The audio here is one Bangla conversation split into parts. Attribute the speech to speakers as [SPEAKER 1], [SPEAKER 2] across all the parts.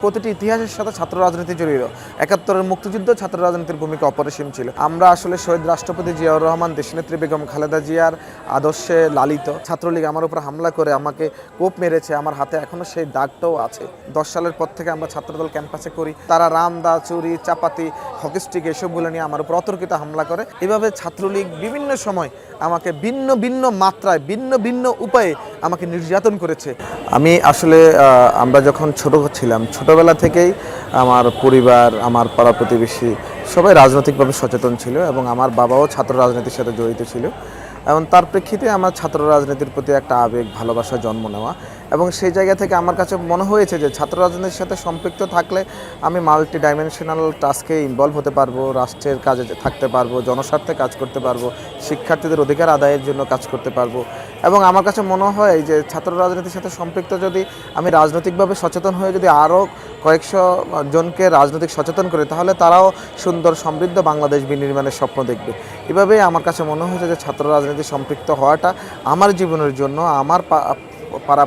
[SPEAKER 1] প্রতিটি ইতিহাসের সাথে ছাত্র রাজনীতি জড়িত। ৭১-এর মুক্তিযুদ্ধ ছাত্র রাজনীতির ভূমিকা অপরিসীম ছিল। আমরা আসলে শহীদ রাষ্ট্রপতি জিয়াউর রহমান, দেশনেত্রী বেগম খালেদা জিয়ার আদর্শে লালিত। ছাত্রলীগ আমার উপর হামলা করে আমাকে কোপ মেরেছে, আমার হাতে এখনো সেই দাগটাও আছে। ১০ সালের পর থেকে আমরা ছাত্রদল ক্যাম্পাসে করি, তারা রামদা, চুরি, চাপাতি, হকিস্টিক এসবগুলো নিয়ে আমার উপর অতর্কিত হামলা করে। এভাবে ছাত্রলীগ বিভিন্ন সময় আমাকে ভিন্ন ভিন্ন মাত্রায়, ভিন্ন ভিন্ন উপায়ে আমাকে নির্যাতন করেছে। আমি আসলে আমরা যখন ছোট ছিলাম, ছোটবেলা থেকেই আমার পরিবার, আমার পাড়া প্রতিবেশী সবাই রাজনৈতিকভাবে সচেতন ছিল এবং আমার বাবাও ছাত্র রাজনীতির সাথে জড়িত ছিল। এবং তার প্রেক্ষিতে আমার ছাত্র রাজনীতির প্রতি একটা আবেগ, ভালোবাসা জন্ম নেওয়া, এবং সেই জায়গা থেকে আমার কাছে মনে হয়েছে যে ছাত্র রাজনীতির সাথে সম্পৃক্ত থাকলে আমি মাল্টি ডাইমেনশনাল টাস্কে ইনভলভ হতে পারবো, রাষ্ট্রের কাজে থাকতে পারবো, জনস্বার্থে কাজ করতে পারবো, শিক্ষার্থীদের অধিকার আদায়ের জন্য কাজ করতে পারবো। এবং আমার কাছে মনে হয় যে ছাত্র রাজনীতির সাথে সম্পৃক্ত যদি আমি রাজনৈতিকভাবে সচেতন হয়ে যদি আরও কয়েকশো জনকে রাজনৈতিক সচেতন করে, তাহলে তারাও সুন্দর সমৃদ্ধ বাংলাদেশ বিনির্মাণের স্বপ্ন দেখবে। এভাবেই আমার কাছে মনে হয়েছে যে ছাত্র রাজনীতি সম্পৃক্ত হওয়াটা আমার জীবনের জন্য, আমার পাড়া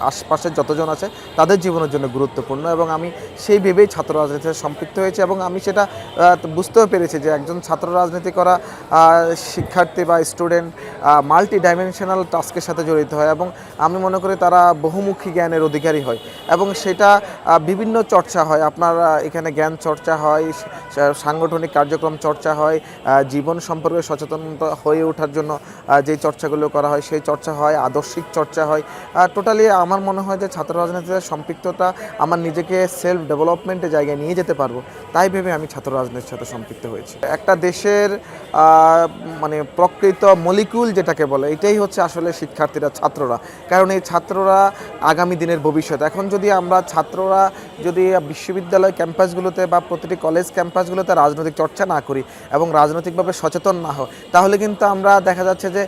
[SPEAKER 1] আশপাশের যতজন আছে তাদের জীবনের জন্য গুরুত্বপূর্ণ, এবং আমি সেই ভেবেই ছাত্র রাজনীতিতে সম্পৃক্ত হয়েছি। এবং আমি সেটা বুঝতেও পেরেছি যে একজন ছাত্র রাজনীতি করা শিক্ষার্থী বা স্টুডেন্ট মাল্টি ডাইমেনশনাল টাস্কের সাথে জড়িত হয়, এবং আমি মনে করি তারা বহুমুখী জ্ঞানের অধিকারী হয়, এবং সেটা বিভিন্ন চর্চা হয়। আপনার এখানে জ্ঞান চর্চা হয়, সাংগঠনিক কার্যক্রম চর্চা হয়, জীবন সম্পর্কে সচেতনতা হয়ে ওঠার জন্য যে চর্চাগুলো করা হয় সেই চর্চা হয়, আদর্শিক চর্চা হয়। টোটালি আমার মনে হয় যে ছাত্র রাজনীতিতে সম্পৃক্ততা আমার নিজেকে সেলফ ডেভেলপমেন্টের জায়গায় নিয়ে যেতে পারবো, তাই ভেবে আমি ছাত্র রাজনীতির সাথে সম্পৃক্ত হয়েছি। একটা দেশের মানে প্রকৃত মলিকুল যেটাকে বলে, এটাই হচ্ছে আসলে শিক্ষার্থীরা, ছাত্ররা। কারণ এই ছাত্ররা আগামী দিনের ভবিষ্যৎ। এখন যদি আমরা ছাত্ররা যদি বিশ্ববিদ্যালয় ক্যাম্পাসগুলোতে বা প্রতিটি কলেজ ক্যাম্পাসগুলোতে রাজনৈতিক চর্চা না করি এবং রাজনৈতিকভাবে সচেতন না হয়, তাহলে কিন্তু আমরা দেখা যাচ্ছে যে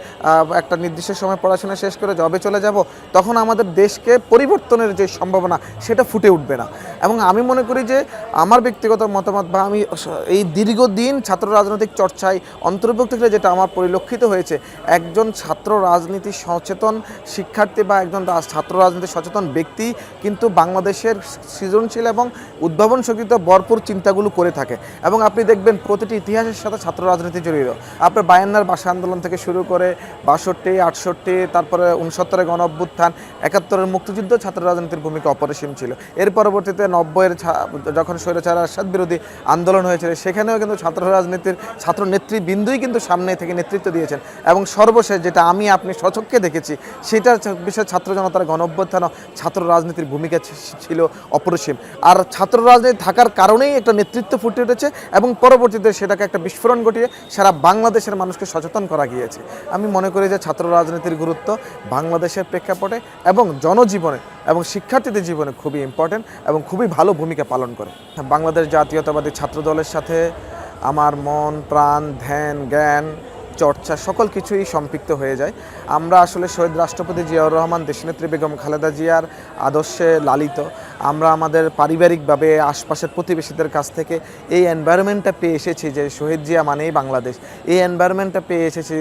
[SPEAKER 1] একটা নির্দিষ্ট সময় পড়াশোনা শেষ করে জবে চলে যাব, তখন আমাদের দেশকে পরিবর্তনের যে সম্ভাবনা সেটা ফুটে উঠবে না। এবং আমি মনে করি যে আমার ব্যক্তিগত মতামত বা আমি এই দীর্ঘদিন ছাত্র রাজনৈতিক চর্চায় অন্তর্ভুক্ত করে যেটা আমার পরিলক্ষিত হয়েছে, একজন ছাত্র রাজনীতি সচেতন শিক্ষার্থী বা একজন ছাত্র রাজনীতি সচেতন ব্যক্তি কিন্তু বাংলাদেশের সৃজনশীল এবং উদ্ভাবন শক্তিত ভরপুর চিন্তাগুলো করে থাকে। এবং আপনি দেখবেন প্রতিটি ইতিহাসের সাথে ছাত্র রাজনীতি জড়িত। আপনার ৫২-র ভাষা আন্দোলন থেকে শুরু করে ৬২, ৬৮, তারপরে ৬৯-এর গণ অভ্যুত্থান, ৭১-এর মুক্তিযুদ্ধ ছাত্র রাজনীতির ভূমিকা অপরিসীম ছিল। এর পরবর্তীতে ৯০-এর যখন স্বৈরাচার এরশাদ বিরোধী আন্দোলন হয়েছিল, সেখানেও কিন্তু ছাত্র রাজনীতির ছাত্র নেতৃবৃন্দই কিন্তু সামনে থেকে নেতৃত্ব দিয়েছেন। এবং সর্বশেষ যেটা আমি আপনি স্বচক্ষে দেখেছি, সেটার বিষয়ে ছাত্র জনতার গণ অভ্যুত্থানও ছাত্র রাজনীতির ভূমিকা ছিল অপরিসীম। আর ছাত্র রাজনীতি থাকার কারণেই একটা নেতৃত্ব ফুটে উঠেছে এবং পরবর্তীতে সেটাকে একটা বিস্ফোরণ ঘটিয়ে সারা বাংলাদেশের মানুষকে সচেতন করা গিয়েছে। আমি মনে করি যে ছাত্র রাজনীতির গুরুত্ব বাংলাদেশের প্রেক্ষাপটে এবং জনজীবনে এবং শিক্ষার্থীদের জীবনে খুবই ইম্পর্টেন্ট এবং খুবই ভালো ভূমিকা পালন করে। বাংলাদেশ জাতীয়তাবাদী ছাত্র দলের সাথে আমার মন, প্রাণ, ধ্যান, জ্ঞান, চর্চা সকল কিছুই সম্পৃক্ত হয়ে যায়। আমরা আসলে শহীদ রাষ্ট্রপতি জিয়াউর রহমান, দেশনেত্রী বেগম খালেদা জিয়ার আদর্শে লালিত। আমরা আমাদের পারিবারিকভাবে আশপাশের প্রতিবেশীদের কাছ থেকে এই এনভায়রনমেন্টটা পেয়ে এসেছি যে শহীদ জিয়া মানেই বাংলাদেশ। এই এনভায়রনমেন্টটা পেয়ে এসেছি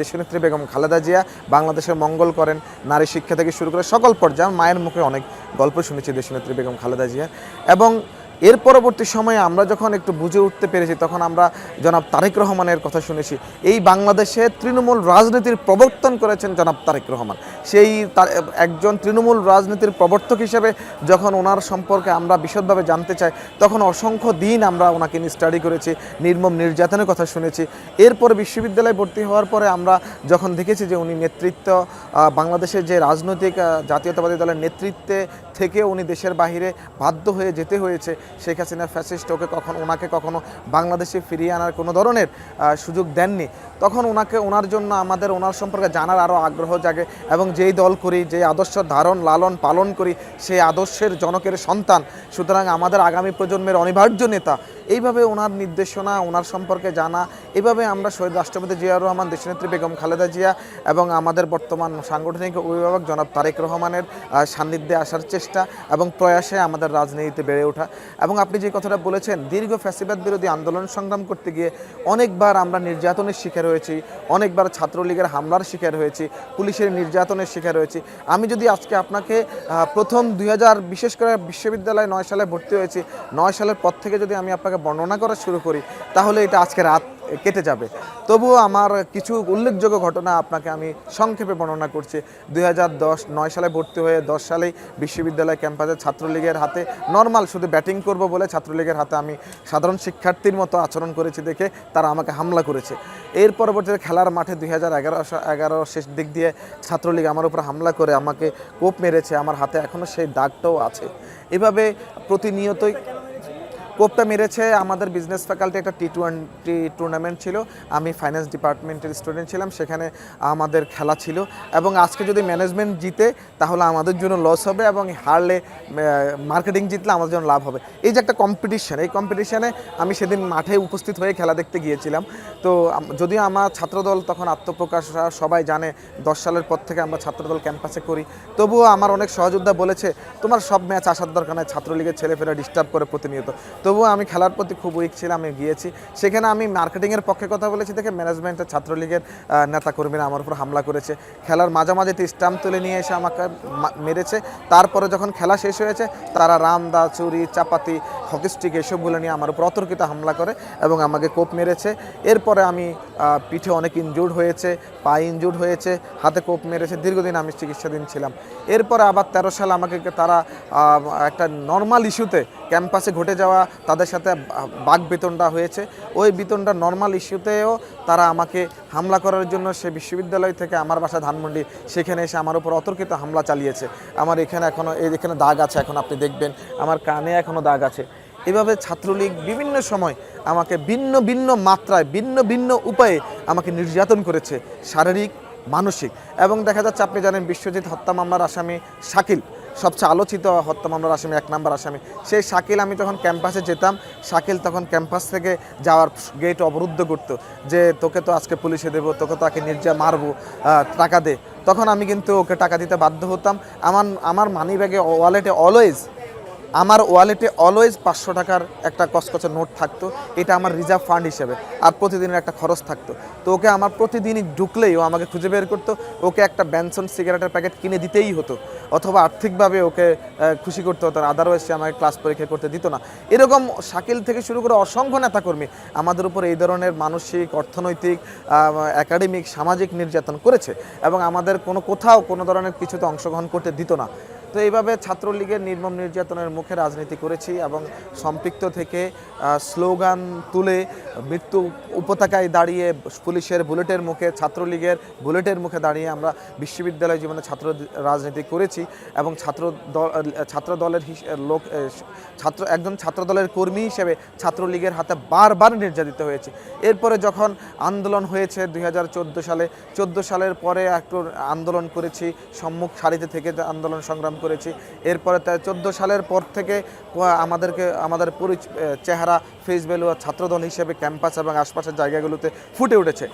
[SPEAKER 1] দেশনেত্রী বেগম খালেদা জিয়া বাংলাদেশের মঙ্গল করেন, নারী শিক্ষা থেকে শুরু করে সকল পর্যায়ে। মায়ের মুখে অনেক গল্প শুনেছি দেশনেত্রী বেগম খালেদা জিয়া। এবং এর পরবর্তী সময়ে আমরা যখন একটু বুঝে উঠতে পেরেছি, তখন আমরা জনাব তারেক রহমানের কথা শুনেছি। এই বাংলাদেশে তৃণমূল রাজনীতির প্রবর্তন করেছেন জনাব তারেক রহমান। সেই একজন তৃণমূল রাজনীতির প্রবর্তক হিসেবে যখন ওনার সম্পর্কে আমরা বিশদভাবে জানতে চাই, তখন অসংখ্য দিন আমরা ওনাকে নিয়ে স্টাডি করেছি, নির্মম নির্যাতনের কথা শুনেছি। এরপরে বিশ্ববিদ্যালয়ে ভর্তি হওয়ার পরে আমরা যখন দেখেছি যে উনি নেতৃত্ব, বাংলাদেশের যে রাজনৈতিক জাতীয়তাবাদী দলের নেতৃত্বে থেকে উনি দেশের বাহিরে বাধ্য হয়ে যেতে হয়েছে, শেখ হাসিনা ফ্যাসিস্ট ওনাকে কখনো বাংলাদেশে ফিরিয়ে আনার কোনো ধরনের সুযোগ দেননি, তখন ওনার জন্য আমাদের ওনার সম্পর্কে জানার আরও আগ্রহ জাগে। এবং যেই দল করি, যে আদর্শ ধারণ লালন পালন করি, সেই আদর্শের জনকের সন্তান, সুতরাং আমাদের আগামী প্রজন্মের অনিবার্য নেতা। এইভাবে ওনার নির্দেশনা, ওনার সম্পর্কে জানা, এভাবে আমরা শহীদ রাষ্ট্রপতি জিয়াউর রহমান, দেশনেত্রী বেগম খালেদা জিয়া এবং আমাদের বর্তমান সাংগঠনিক অভিভাবক জনাব তারেক রহমানের সান্নিধ্যে আসার চেষ্টা এবং প্রয়াসে আমাদের রাজনীতিতে বেড়ে ওঠা। এবং আপনি যে কথাটা বলেছেন, দীর্ঘ ফ্যাসিবাদ বিরোধী আন্দোলন সংগ্রাম করতে গিয়ে অনেকবার আমরা নির্যাতনের শিকার হয়েছি, অনেকবার ছাত্রলীগের হামলার শিকার হয়েছি, পুলিশের নির্যাতনের শিকার হয়েছি। আমি যদি আজকে আপনাকে প্রথম 2000 বিশেষ করে বিশ্ববিদ্যালয়ে 9 সালে ভর্তি হয়েছি, 9 সালের পর থেকে যদি আমি আপনাকে বর্ণনা করা শুরু করি তাহলে এটা আজকে রাত কেটে যাবে। তবুও আমার কিছু উল্লেখযোগ্য ঘটনা আপনাকে আমি সংক্ষেপে বর্ণনা করছি। 2009 সালে ভর্তি হয়ে 10 সালেই বিশ্ববিদ্যালয় ক্যাম্পাসে ছাত্রলীগের হাতে নর্মাল শুধু ব্যাটিং করব বলে ছাত্রলীগের হাতে আমি সাধারণ শিক্ষার্থীর মতো আচরণ করেছি দেখে তারা আমাকে হামলা করেছে। এর পরবর্তীতে খেলার মাঠে 2011 শেষ দিক দিয়ে ছাত্রলীগ আমার উপর হামলা করে আমাকে কোপ মেরেছে, আমার হাতে এখনও সেই দাগটাও আছে। এভাবে প্রতিনিয়তই কোপটা মেরেছে। আমাদের বিজনেস ফ্যাকাল্টি একটা T20 টুর্নামেন্ট ছিল, আমি ফাইন্যান্স ডিপার্টমেন্টের স্টুডেন্ট ছিলাম, সেখানে আমাদের খেলা ছিল এবং আজকে যদি ম্যানেজমেন্ট জিতে তাহলে আমাদের জন্য লস হবে এবং হারলে মার্কেটিং জিতলে আমাদের জন্য লাভ হবে। এই যে একটা কম্পিটিশন, এই কম্পিটিশনে আমি সেদিন মাঠে উপস্থিত হয়ে খেলা দেখতে গিয়েছিলাম। তো যদিও আমার ছাত্রদল তখন আত্মপ্রকাশ সবাই জানে, 10 সালের পর থেকে আমরা ছাত্রদল ক্যাম্পাসে করি, তবুও আমার অনেক সহযোদ্ধা বলেছে তোমার সব ম্যাচ আসার দরকার নেই, ছাত্রলীগের ছেলেপেলেরা ডিস্টার্ব করে প্রতিনিয়ত। তবুও আমি খেলার প্রতি খুব উইক ছিলাম, আমি গিয়েছি। সেখানে আমি মার্কেটিংয়ের পক্ষে কথা বলেছি দেখে ম্যানেজমেন্টের ছাত্রলীগের নেতাকর্মীরা আমার উপর হামলা করেছে। খেলার মাঝামাঝিতে স্টাম্প তুলে নিয়ে এসে আমাকে মেরেছে। তারপরে যখন খেলা শেষ হয়েছে তারা রামদা, চুরি, চাপাতি, হকি স্টিক এসবগুলো নিয়ে আমার উপর অতর্কিত হামলা করে এবং আমাকে কোপ মেরেছে। এরপরে আমি পিঠে অনেক ইনজুর্ড হয়েছে, পায়ে ইনজুর্ড হয়েছে, হাতে কোপ মেরেছে, দীর্ঘদিন আমি চিকিৎসাধীন ছিলাম। এরপরে আবার 13 সালে আমাকে তারা একটা নর্মাল ইস্যুতে ক্যাম্পাসে ঘটে যাওয়া তাদের সাথে বাক বেতনটা হয়েছে, ওই বেতনটা নর্মাল ইস্যুতেও তারা আমাকে হামলা করার জন্য সে বিশ্ববিদ্যালয় থেকে আমার বাসা ধানমন্ডি সেখানে এসে আমার উপর অতর্কিত হামলা চালিয়েছে। আমার এখানে এখনও এখানে দাগ আছে, এখন আপনি দেখবেন আমার কানে এখনও দাগ আছে। এভাবে ছাত্রলীগ বিভিন্ন সময় আমাকে ভিন্ন ভিন্ন মাত্রায় ভিন্ন ভিন্ন উপায়ে আমাকে নির্যাতন করেছে, শারীরিক, মানসিক। এবং দেখা যাচ্ছে আপনি জানেন বিশ্বজিৎ হত্যা মামলার আসামি শাকিল, সবচেয়ে আলোচিত হত্যা মামলার আসামি, 1 নম্বর আসামি, সেই শাকিল, আমি যখন ক্যাম্পাসে যেতাম শাকিল তখন ক্যাম্পাস থেকে যাওয়ার গেট অবরুদ্ধ করতো যে তোকে তো আজকে পুলিশে দেবো, তোকে তো আজকে মারবো, টাকা দে। তখন আমি কিন্তু ওকে টাকা দিতে বাধ্য হতাম। আমার মানি ব্যাগে ওয়ালেটে অলওয়েজ 500 টাকার একটা কসকসে নোট থাকতো, এটা আমার রিজার্ভ ফান্ড হিসেবে, আর প্রতিদিনের একটা খরচ থাকতো। তো ওকে আমার প্রতিদিনই ঢুকলেই ও আমাকে খুঁজে বের করতো, ওকে একটা ব্যানসন সিগারেটের প্যাকেট কিনে দিতেই হতো, অথবা আর্থিকভাবে ওকে খুশি করতে হতো, আদারওয়াইজ সে আমাকে ক্লাস পরীক্ষা করতে দিত না। এরকম শাকিল থেকে শুরু করে অসংখ্য নেতাকর্মী আমাদের উপর এই ধরনের মানসিক, অর্থনৈতিক, একাডেমিক, সামাজিক নির্যাতন করেছে এবং আমাদের কোথাও কোনো ধরনের কিছুতে অংশগ্রহণ করতে দিত না। তো এইভাবে ছাত্রলীগের নির্মম নির্যাতনের মুখে রাজনীতি করেছি এবং সম্পৃক্ত থেকে স্লোগান তুলে মৃত্যু উপত্যকায় দাঁড়িয়ে পুলিশের বুলেটের মুখে, ছাত্রলীগের বুলেটের মুখে দাঁড়িয়ে আমরা বিশ্ববিদ্যালয় জীবনে ছাত্র রাজনীতি করেছি এবং একজন ছাত্রদলের কর্মী হিসেবে ছাত্রলীগের হাতে বারবার নির্যাতিত হয়েছে। এরপরে যখন আন্দোলন হয়েছে 2014 সালের পরে একটু আন্দোলন করেছি, সম্মুখ সারিতে থেকে আন্দোলন সংগ্রাম করেছি। এরপরে 14 সালের পর থেকে আমাদের চেহারা ফেস ভ্যালু ছাত্রদল হিসেবে ক্যাম্পাস এবং আশপাশের জায়গাগুলোতে ফুটে উঠেছে।